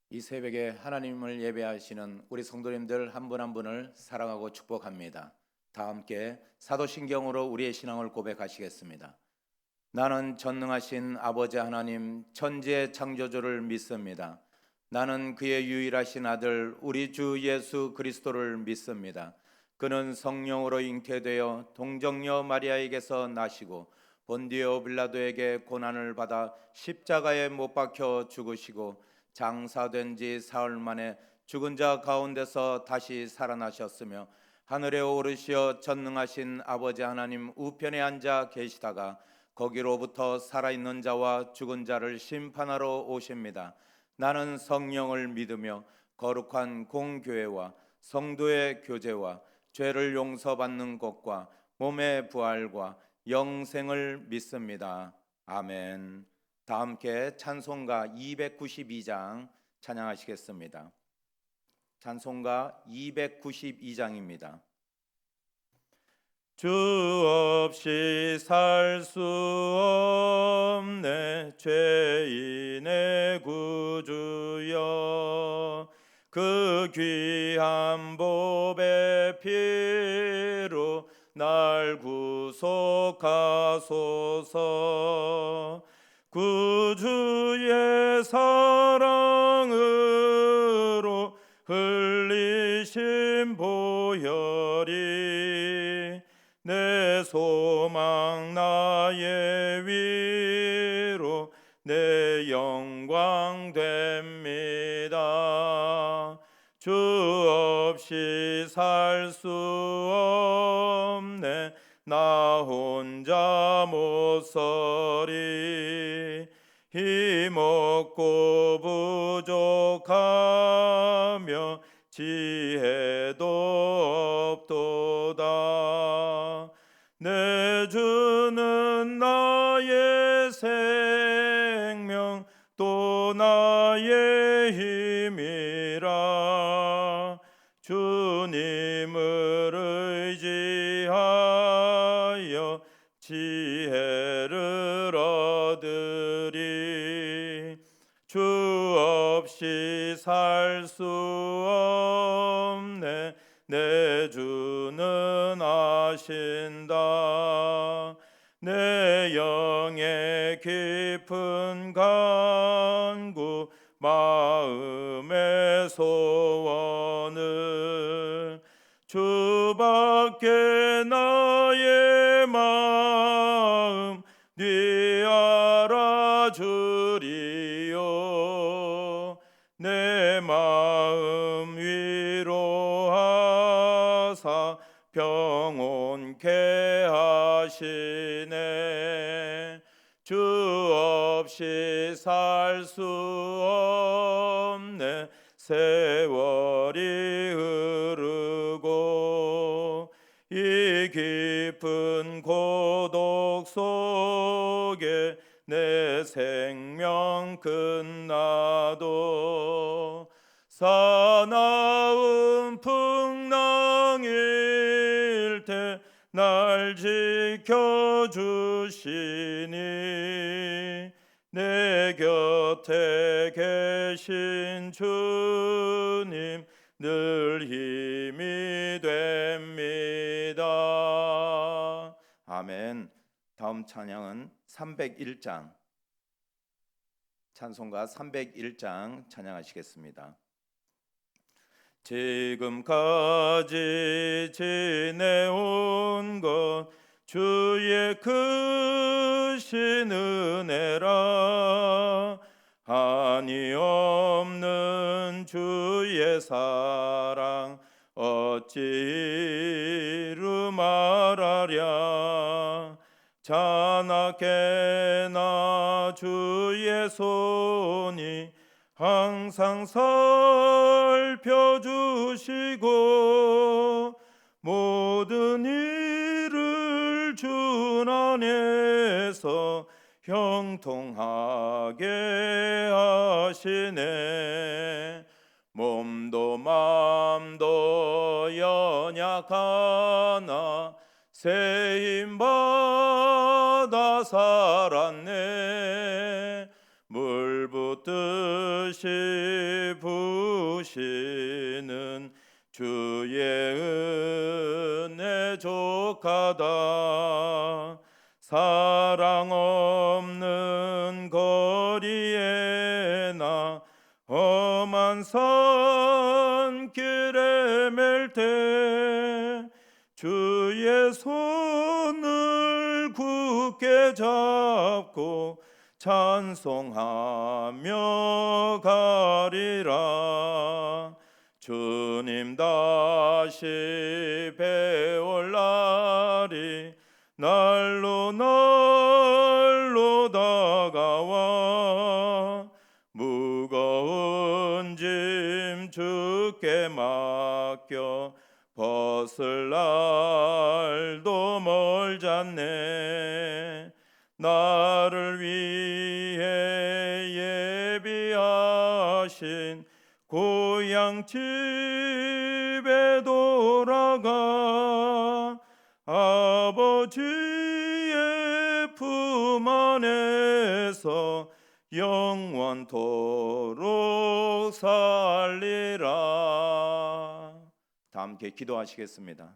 이 새벽에 하나님을 예배하시는 우리 성도님들 한 분 한 분을 사랑하고 축복합니다. 다 함께 사도신경으로 우리의 신앙을 고백하시겠습니다. 나는 전능하신 아버지 하나님 천지의 창조주를 믿습니다. 나는 그의 유일하신 아들 우리 주 예수 그리스도를 믿습니다. 그는 성령으로 잉태되어 동정녀 마리아에게서 나시고 본디오 빌라도에게 고난을 받아 십자가에 못 박혀 죽으시고 장사된 지 사흘 만에 죽은 자 가운데서 다시 살아나셨으며 하늘에 오르시어 전능하신 아버지 하나님 우편에 앉아 계시다가 거기로부터 살아있는 자와 죽은 자를 심판하러 오십니다. 나는 성령을 믿으며 거룩한 공교회와 성도의 교제와 죄를 용서받는 것과 몸의 부활과 영생을 믿습니다. 아멘. 다 함께 찬송가 292장 찬양하시겠습니다. 찬송가 292장입니다. 주 없이 살 수 없네 죄인의 구주여, 그 귀한 보배 피로 날 구속하소서. 구주의 사랑으로 흘리신 보혈이 내 소망 나의 위로 내 영광 됩니다. 주 없이 살 수 없네 나 혼자 못 서리. 힘없고 부족하며 지혜도 없도다. 내 주는 나의 생명 또 나의 힘이라. 주님을 의지하여 지혜를 얻으리. 주 없이 살 수 없네 내 주는 아신다. 내 영의 깊은 간구 마음의 소원을 주밖에 나의 마음 네 알아주리요. 내 마음 위로하사 평온케 하시네. 주 없이 살 수 없네 세월이 흐르고 이 깊은 고독 속에 내 생명 끝나도 사나운 풍랑일 때 날 지켜주시니 내 곁에 계신 주님 늘 힘이 됩니다. 아멘. 다음 찬양은 301장 찬송가 301장 찬양하시겠습니다. 지금까지 지내온 것 주의 크신 은혜라. 한이 없는 주의 사랑 어찌 이루 말하랴. 자나깨나 주의 손이 항상 살펴주시고 모든 일을 주 안에서 형통하게 하시네. 몸도 맘도 연약하나 새 힘 받아 살았네. 물 붓듯이 베푸시는 주의 은혜 족하다. 사랑 없는 거리에 나 험한 산길에 맬 때 주의 손을 굳게 잡고 찬송하며 가리라. 주님 다시 배올 날이 날로 날로 다가와 무거운 짐 주께 맡겨 벗을 날도 멀잖네. 나를 위해 예비하신 고향 집에 돌아가 아버지의 품 안에서 영원토록 살리라. 다 함께 기도하시겠습니다.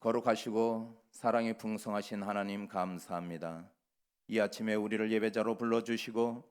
거룩하시고 사랑이 풍성하신 하나님 감사합니다. 이 아침에 우리를 예배자로 불러주시고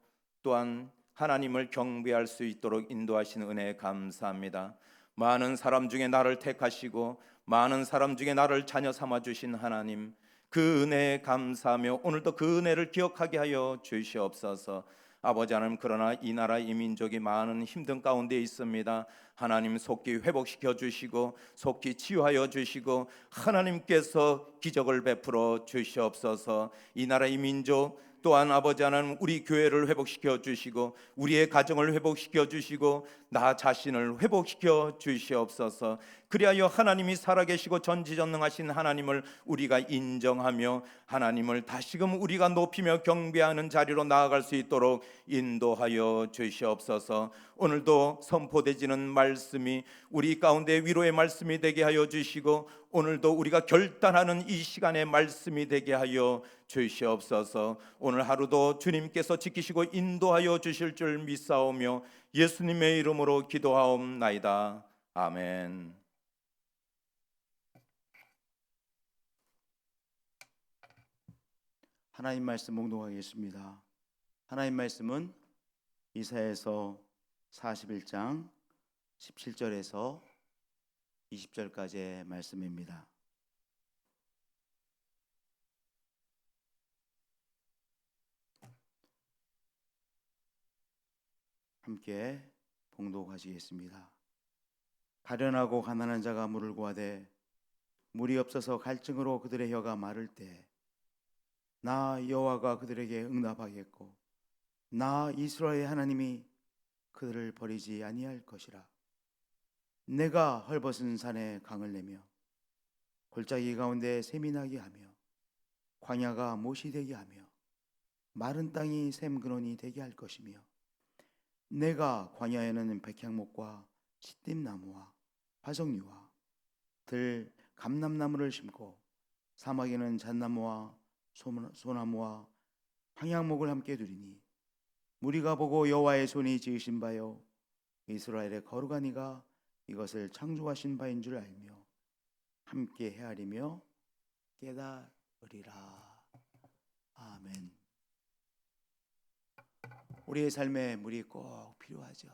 또한 하나님을 경배할 수 있도록 인도하시는 은혜에 감사합니다. 많은 사람 중에 나를 택하시고 많은 사람 중에 나를 자녀 삼아주신 하나님, 그 은혜에 감사하며 오늘도 그 은혜를 기억하게 하여 주시옵소서. 아버지 하나님, 그러나 이 나라 이 민족이 많은 힘든 가운데 있습니다. 하나님 속히 회복시켜 주시고 속히 치유하여 주시고 하나님께서 기적을 베풀어 주시옵소서. 이 나라 이 민족 또한 아버지 하나님 우리 교회를 회복시켜 주시고 우리의 가정을 회복시켜 주시고 나 자신을 회복시켜 주시옵소서. 그리하여 하나님이 살아계시고 전지전능하신 하나님을 우리가 인정하며 하나님을 다시금 우리가 높이며 경배하는 자리로 나아갈 수 있도록 인도하여 주시옵소서. 오늘도 선포되지는 말씀이 우리 가운데 위로의 말씀이 되게 하여 주시고 오늘도 우리가 결단하는 이 시간의 말씀이 되게 하여 주시옵소서. 오늘 하루도 주님께서 지키시고 인도하여 주실 줄 믿사오며 예수님의 이름으로 기도하옵나이다. 아멘. 하나님 말씀 봉독하겠습니다. 하나님 말씀은 이사야서 41장 17절에서 20절까지의 말씀입니다. 함께 봉독하시겠습니다. 가련하고 가난한 자가 물을 구하되 물이 없어서 갈증으로 그들의 혀가 마를 때 나 여호와가 그들에게 응답하겠고 나 이스라엘의 하나님이 그들을 버리지 아니할 것이라. 내가 헐벗은 산에 강을 내며 골짜기 가운데 샘이 나게 하며 광야가 못이 되게 하며 마른 땅이 샘 근원이 되게 할 것이며 내가 광야에는 백향목과 시띠나무와 화석류와 들 감람나무를 심고 사막에는 잣나무와 소나무와 황양목을 함께 두리니 무리가 보고 여호와의 손이 지으신 바요 이스라엘의 거룩한 이가 이것을 창조하신 바인 줄 알며 함께 헤아리며 깨달으리라. 아멘. 우리의 삶에 물이 꼭 필요하죠.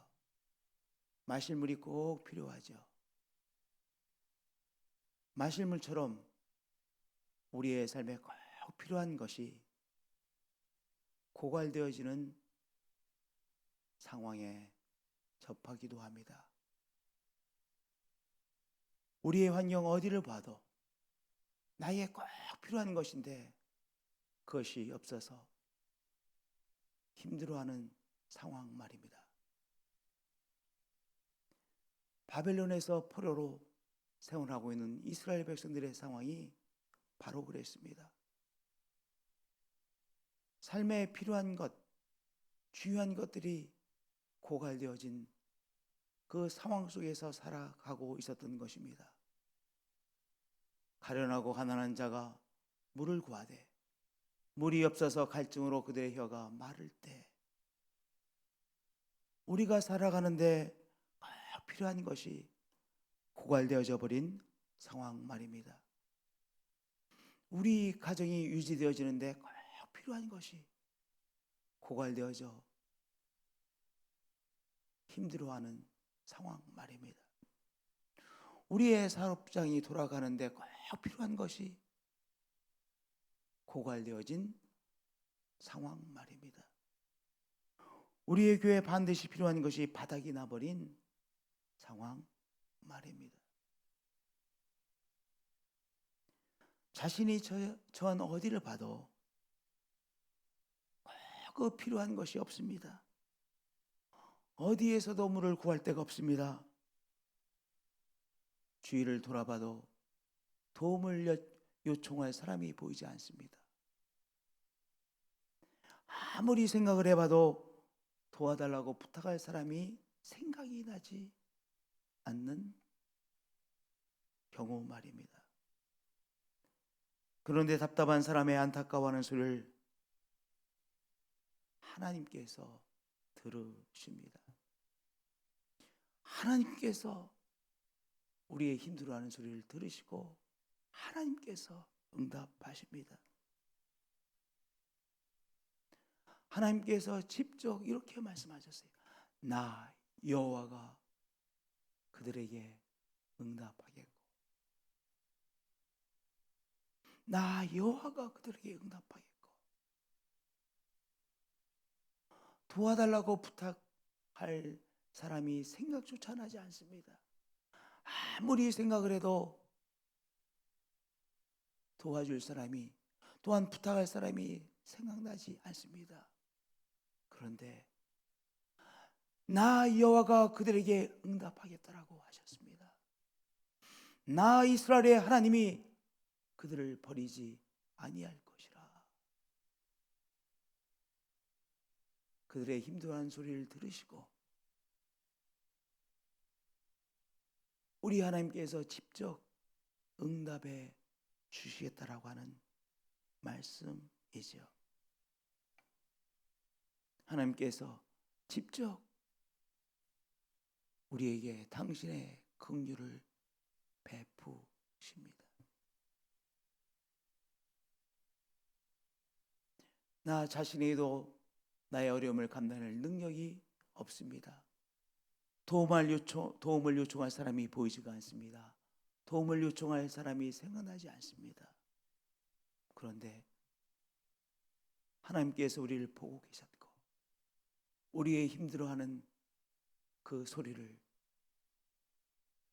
마실 물이 꼭 필요하죠. 마실 물처럼 우리의 삶에 꼭 필요한 것이 고갈되어지는 상황에 접하기도 합니다. 우리의 환경 어디를 봐도 나에게 꼭 필요한 것인데 그것이 없어서 힘들어하는 상황 말입니다. 바벨론에서 포로로 생활하고 있는 이스라엘 백성들의 상황이 바로 그랬습니다. 삶에 필요한 것, 중요한 것들이 고갈되어진 그 상황 속에서 살아가고 있었던 것입니다. 가련하고 가난한 자가 물을 구하되 물이 없어서 갈증으로 그들의 혀가 마를 때 우리가 살아가는데 꼭 필요한 것이 고갈되어져 버린 상황 말입니다. 우리 가정이 유지되어지는데 꼭 필요한 것이 고갈되어져 힘들어하는 상황 말입니다. 우리의 사업장이 돌아가는데 꼭 필요한 것이 고갈되어진 상황 말입니다. 우리의 교회에 반드시 필요한 것이 바닥이 나버린 상황 말입니다. 자신이 처한 어디를 봐도 꼭 필요한 것이 없습니다. 어디에서도 물을 구할 데가 없습니다. 주위를 돌아봐도 도움을 요청할 사람이 보이지 않습니다. 아무리 생각을 해봐도 도와달라고 부탁할 사람이 생각이 나지 않는 경우 말입니다. 그런데 답답한 사람의 안타까워하는 소리를 하나님께서 들으십니다. 하나님께서 우리의 힘들어하는 소리를 들으시고 하나님께서 응답하십니다. 하나님께서 직접 이렇게 말씀하셨어요. 나 여호와가 그들에게 응답하겠고, 나 여호와가 그들에게 응답하겠고. 도와달라고 부탁할 사람이 생각조차 나지 않습니다. 아무리 생각을 해도 도와줄 사람이, 또한 부탁할 사람이 생각나지 않습니다. 그런데 나 여호와가 그들에게 응답하겠다라고 하셨습니다. 나 이스라엘의 하나님이 그들을 버리지 아니할 것이라. 그들의 힘들어하는 소리를 들으시고 우리 하나님께서 직접 응답해 주시겠다라고 하는 말씀이죠. 하나님께서 직접 우리에게 당신의 긍휼을 베푸십니다. 나 자신에도 나의 어려움을 감당할 능력이 없습니다. 도움을 요청할 사람이 보이지가 않습니다. 도움을 요청할 사람이 생각나지 않습니다. 그런데 하나님께서 우리를 보고 계셨고 우리의 힘들어하는 그 소리를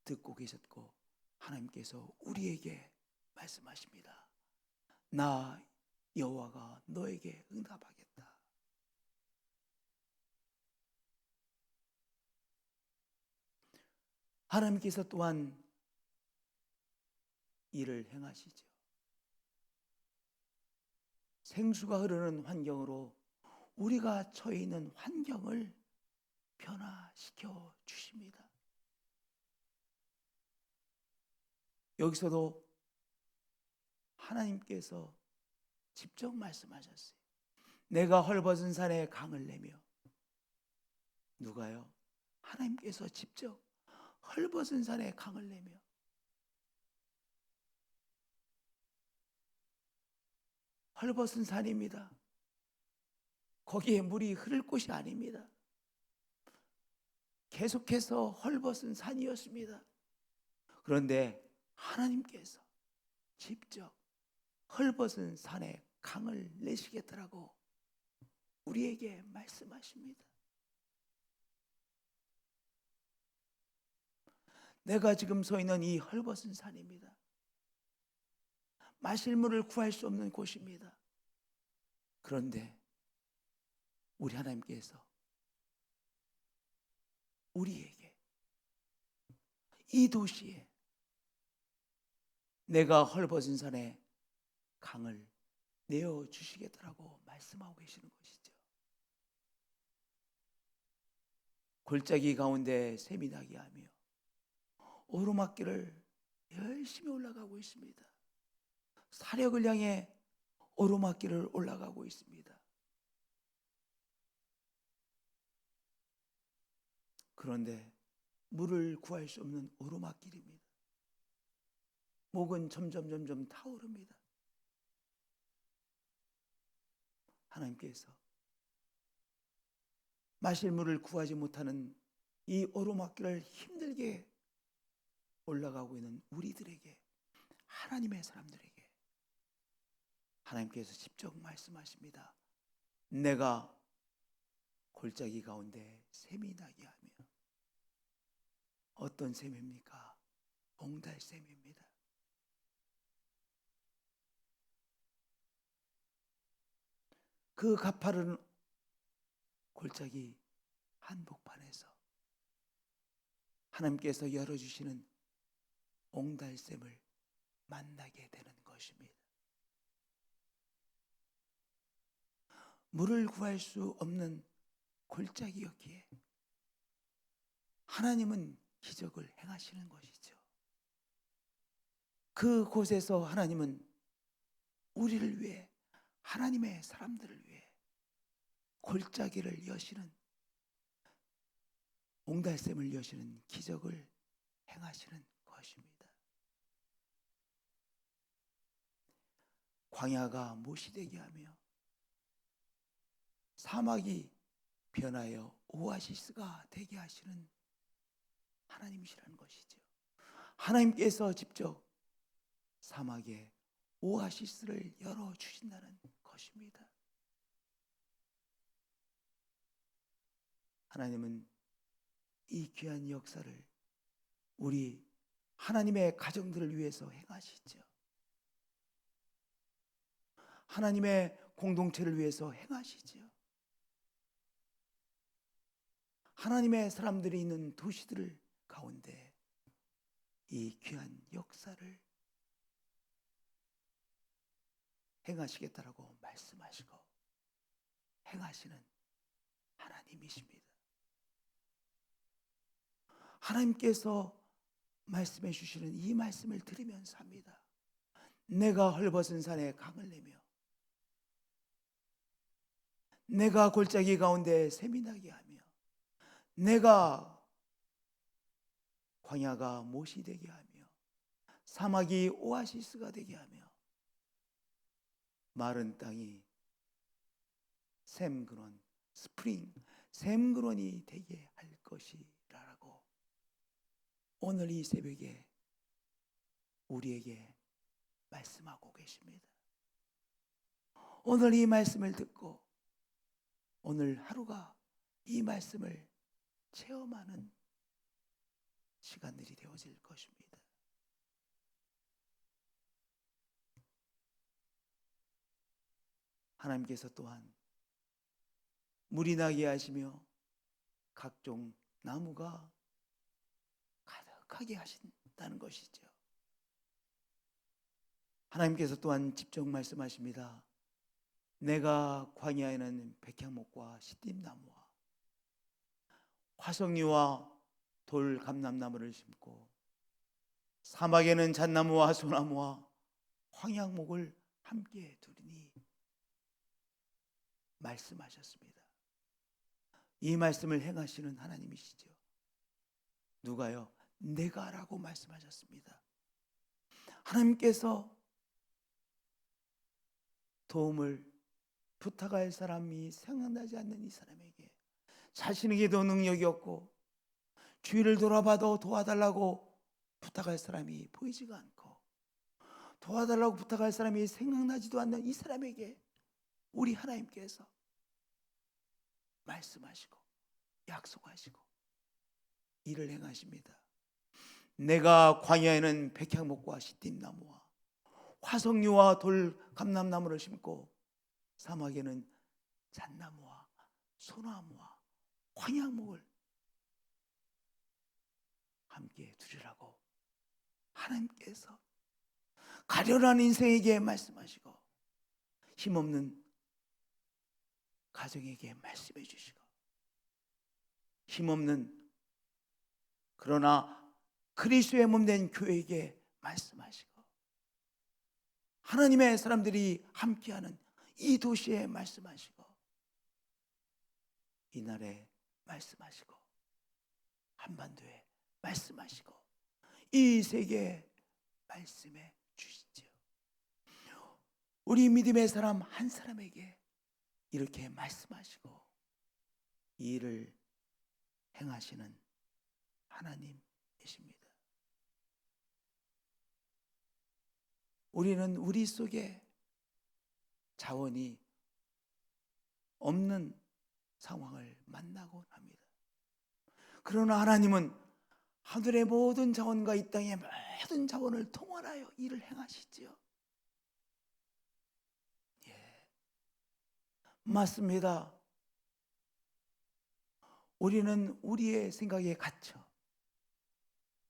듣고 계셨고 하나님께서 우리에게 말씀하십니다. 나 여호와가 너에게 응답하겠다. 하나님께서 또한 일을 행하시죠. 생수가 흐르는 환경으로 우리가 처해 있는 환경을 변화시켜 주십니다. 여기서도 하나님께서 직접 말씀하셨어요. 내가 헐벗은 산에 강을 내며. 누가요? 하나님께서 직접 헐벗은 산에 강을 내며. 헐벗은 산입니다. 거기에 물이 흐를 곳이 아닙니다. 계속해서 헐벗은 산이었습니다. 그런데 하나님께서 직접 헐벗은 산에 강을 내시겠다라고 우리에게 말씀하십니다. 내가 지금 서 있는 이 헐벗은 산입니다. 마실 물을 구할 수 없는 곳입니다. 그런데 우리 하나님께서 우리에게 이 도시에 내가 헐벗은 산에 강을 내어주시겠다라고 말씀하고 계시는 것이죠. 골짜기 가운데 샘이 나게 하며 오르막길을 열심히 올라가고 있습니다. 사력을 향해 오르막길을 올라가고 있습니다. 그런데 물을 구할 수 없는 오르막길입니다. 목은 점점 타오릅니다. 하나님께서 마실 물을 구하지 못하는 이 오르막길을 힘들게 올라가고 있는 우리들에게, 하나님의 사람들에게 하나님께서 직접 말씀하십니다. 내가 골짜기 가운데 샘이 나게 하며. 어떤 샘입니까? 옹달샘입니다. 그 가파른 골짜기 한복판에서 하나님께서 열어주시는 옹달샘을 만나게 되는 것입니다. 물을 구할 수 없는 골짜기였기에 하나님은 기적을 행하시는 것이죠. 그곳에서 하나님은 우리를 위해, 하나님의 사람들을 위해 골짜기를 여시는, 옹달샘을 여시는 기적을 행하시는 것입니다. 광야가 못이 되게 하며 사막이 변하여 오아시스가 되게 하시는 하나님이시라는 것이죠. 하나님께서 직접 사막에 오아시스를 열어주신다는 것입니다. 하나님은 이 귀한 역사를 우리 하나님의 가정들을 위해서 행하시죠. 하나님의 공동체를 위해서 행하시죠. 하나님의 사람들이 있는 도시들 가운데 이 귀한 역사를 행하시겠다라고 말씀하시고 행하시는 하나님이십니다. 하나님께서 말씀해 주시는 이 말씀을 들으면서 합니다. 내가 헐벗은 산에 강을 내며 내가 골짜기 가운데 샘이 나게 하며 내가 광야가 못이 되게 하며 사막이 오아시스가 되게 하며 마른 땅이 샘그런, 스프링, 샘그런이 되게 할 것이라고 오늘 이 새벽에 우리에게 말씀하고 계십니다. 오늘 이 말씀을 듣고 오늘 하루가 이 말씀을 체험하는 시간들이 되어질 것입니다. 하나님께서 또한 물이 나게 하시며 각종 나무가 가득하게 하신다는 것이죠. 하나님께서 또한 직접 말씀하십니다. 내가 광야에는 백향목과 시띠나무와 화석류와 돌 감람나무를 심고 사막에는 잣나무와 소나무와 황양목을 함께 두리니 말씀하셨습니다. 이 말씀을 행하시는 하나님이시죠. 누가요? 내가라고 말씀하셨습니다. 하나님께서 도움을 부탁할 사람이 생각나지 않는 이 사람에게 자신에게도 능력이 없고 주위를 돌아봐도 도와달라고 부탁할 사람이 보이지가 않고 도와달라고 부탁할 사람이 생각나지도 않는 이 사람에게 우리 하나님께서 말씀하시고 약속하시고 일을 행하십니다. 내가 광야에는 백향목과 시띠나무와 화석류와 돌 감람나무를 심고 사막에는 잣나무와 소나무와 황양목을 함께 두리라고 하나님께서 가련한 인생에게 말씀하시고 힘없는 가정에게 말씀해 주시고 힘없는 그러나 그리스도의 몸된 교회에게 말씀하시고 하나님의 사람들이 함께하는 이 도시에 말씀하시고 이날에 말씀하시고 한반도에 말씀하시고 이 세계에 말씀해 주시죠. 우리 믿음의 사람 한 사람에게 이렇게 말씀하시고 이 일을 행하시는 하나님이십니다. 우리는 우리 속에 자원이 없는 상황을 만나곤 합니다. 그러나 하나님은 하늘의 모든 자원과 이 땅의 모든 자원을 통원하여 일을 행하시지요. 맞습니다. 우리는 우리의 생각에 갇혀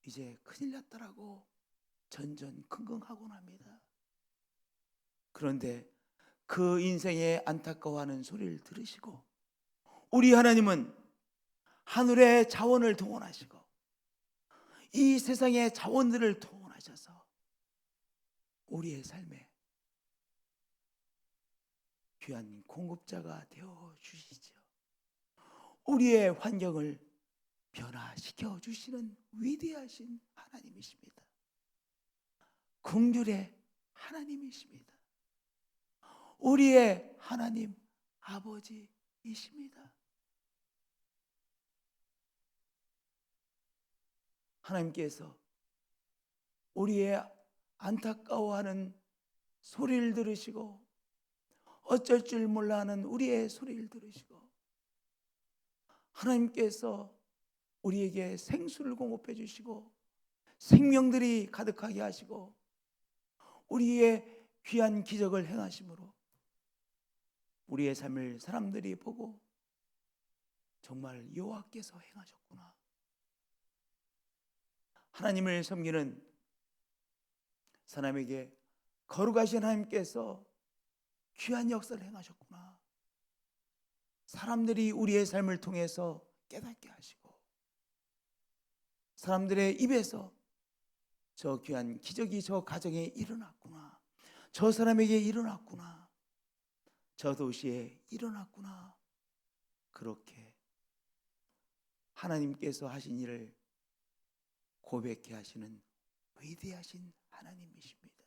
이제 큰일 났다라고 전전긍긍하곤 합니다. 그런데 그 인생에 안타까워하는 소리를 들으시고 우리 하나님은 하늘의 자원을 동원하시고 이 세상의 자원들을 동원하셔서 우리의 삶에 귀한 공급자가 되어 주시죠. 우리의 환경을 변화시켜 주시는 위대하신 하나님이십니다. 긍휼의 하나님이십니다. 우리의 하나님 아버지이십니다. 하나님께서 우리의 안타까워하는 소리를 들으시고 어쩔 줄 몰라 하는 우리의 소리를 들으시고 하나님께서 우리에게 생수를 공급해 주시고 생명들이 가득하게 하시고 우리의 귀한 기적을 행하심으로 우리의 삶을 사람들이 보고 정말 여호와께서 행하셨구나. 하나님을 섬기는 사람에게 거룩하신 하나님께서 귀한 역사를 행하셨구나. 사람들이 우리의 삶을 통해서 깨닫게 하시고 사람들의 입에서 저 귀한 기적이 저 가정에 일어났구나. 저 사람에게 일어났구나. 저 도시에 일어났구나. 그렇게 하나님께서 하신 일을 고백해 하시는 위대하신 하나님이십니다.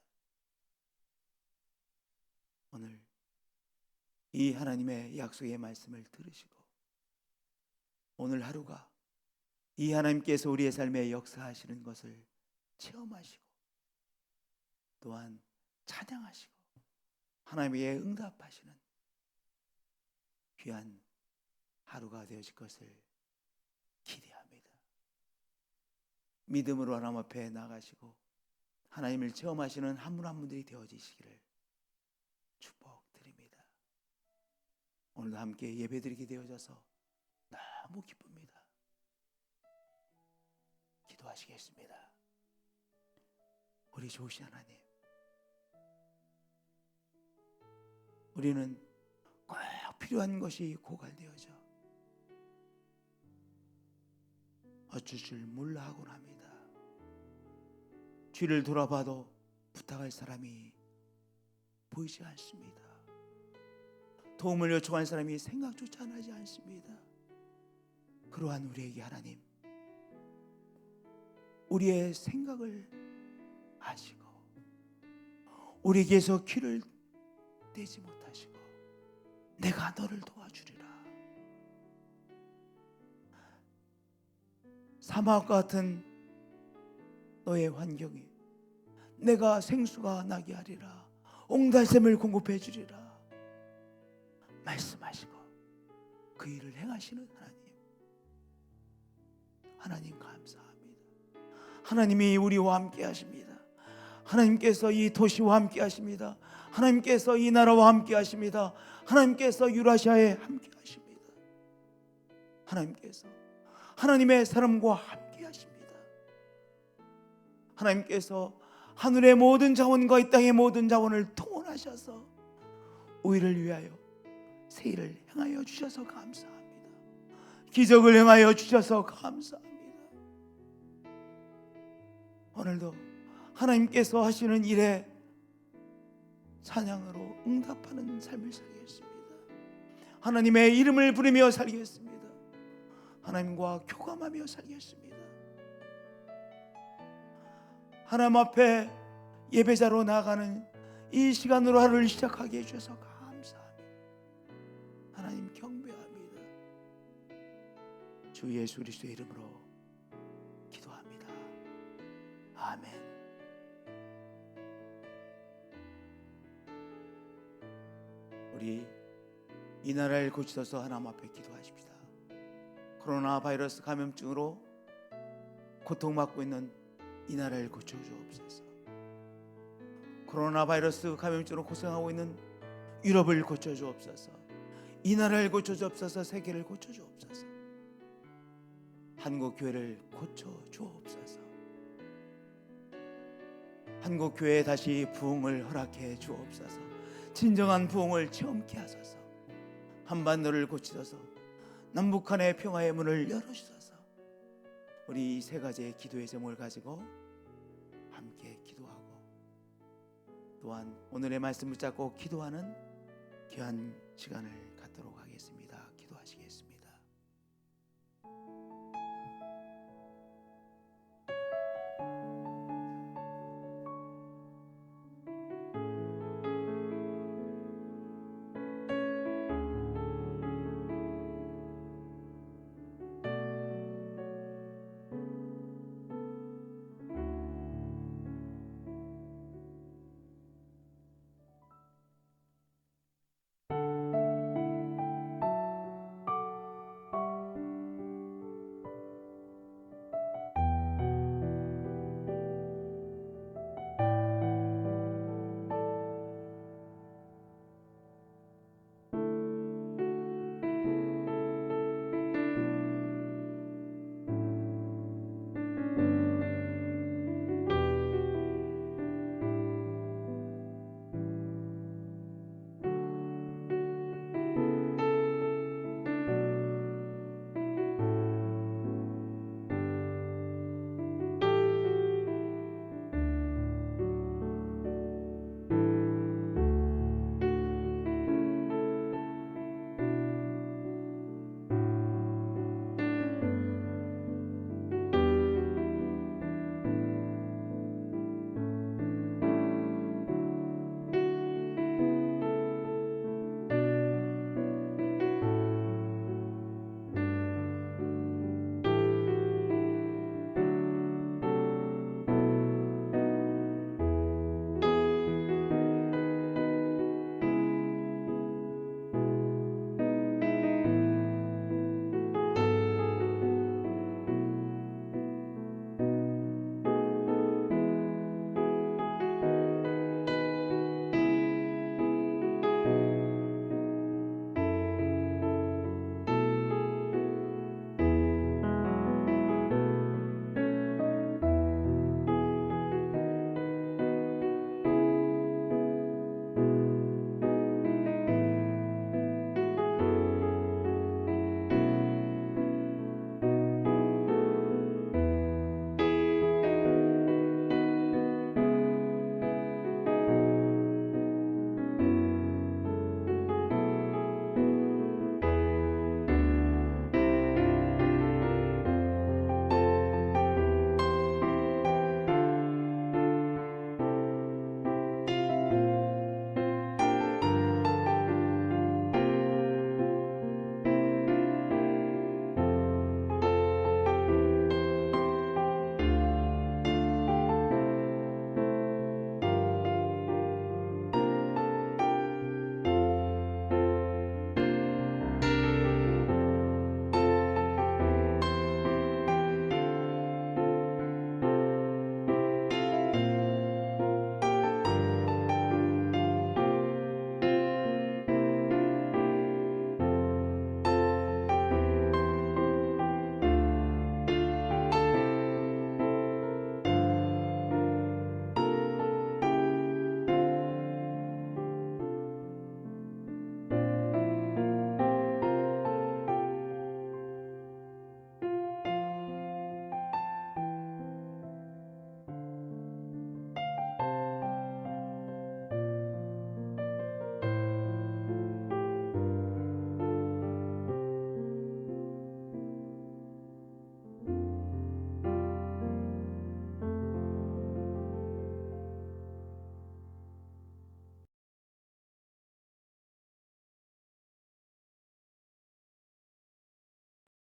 오늘 이 하나님의 약속의 말씀을 들으시고 오늘 하루가 이 하나님께서 우리의 삶에 역사하시는 것을 체험하시고 또한 찬양하시고 하나님의 응답하시는 귀한 하루가 되어질 것을 기대합니다. 믿음으로 하나님 앞에 나가시고 하나님을 체험하시는 한 분 한 분들이 되어지시기를 축복드립니다. 오늘도 함께 예배드리게 되어져서 너무 기쁩니다. 기도하시겠습니다. 우리 좋으신 하나님, 우리는 꼭 필요한 것이 고갈되어져 어쩔 줄 몰라 하곤 합니다. 뒤를 돌아봐도 부탁할 사람이 보이지 않습니다. 도움을 요청할 사람이 생각조차 나지 않습니다. 그러한 우리에게 하나님, 우리의 생각을 아시고 우리에게서 귀를 떼지 못하시고 내가 너를 도와주리라. 사막과 같은 너의 환경에 내가 생수가 나게 하리라. 옹달샘을 공급해 주리라 말씀하시고 그 일을 행하시는 하나님 감사합니다. 하나님이 우리와 함께 하십니다. 하나님께서 이 도시와 함께 하십니다. 하나님께서 이 나라와 함께 하십니다. 하나님께서 유라시아에 함께 하십니다. 하나님께서 하나님의 사람과 함께 하십니다. 하나님께서 하늘의 모든 자원과 이 땅의 모든 자원을 통원하셔서 우리를 위하여 새 일을 행하여 주셔서 감사합니다. 기적을 행하여 주셔서 감사합니다. 오늘도 하나님께서 하시는 일에 찬양으로 응답하는 삶을 살겠습니다. 하나님의 이름을 부르며 살겠습니다. 하나님과 교감하며 살겠습니다. 하나님 앞에 예배자로 나아가는 이 시간으로 하루를 시작하게 해주셔서 감사합니다. 하나님 경배합니다. 주 예수 그리스도의 이름으로 기도합니다. 아멘. 우리 이 나라를 고치셔서 하나님 앞에 기도하십시다. 코로나 바이러스 감염증으로 고통받고 있는 이 나라를 고쳐주옵소서. 코로나 바이러스 감염증으로 고생하고 있는 유럽을 고쳐주옵소서. 이 나라를 고쳐주옵소서. 세계를 고쳐주옵소서. 한국 교회를 고쳐주옵소서. 한국 교회에 다시 부흥을 허락해 주옵소서. 진정한 부흥을 체험케 하소서. 한반도를 고치소서. 남북한의 평화의 문을 열어주소서. 우리 이 세 가지의 기도의 제목을 가지고 함께 기도하고 또한 오늘의 말씀을 잡고 기도하는 귀한 시간을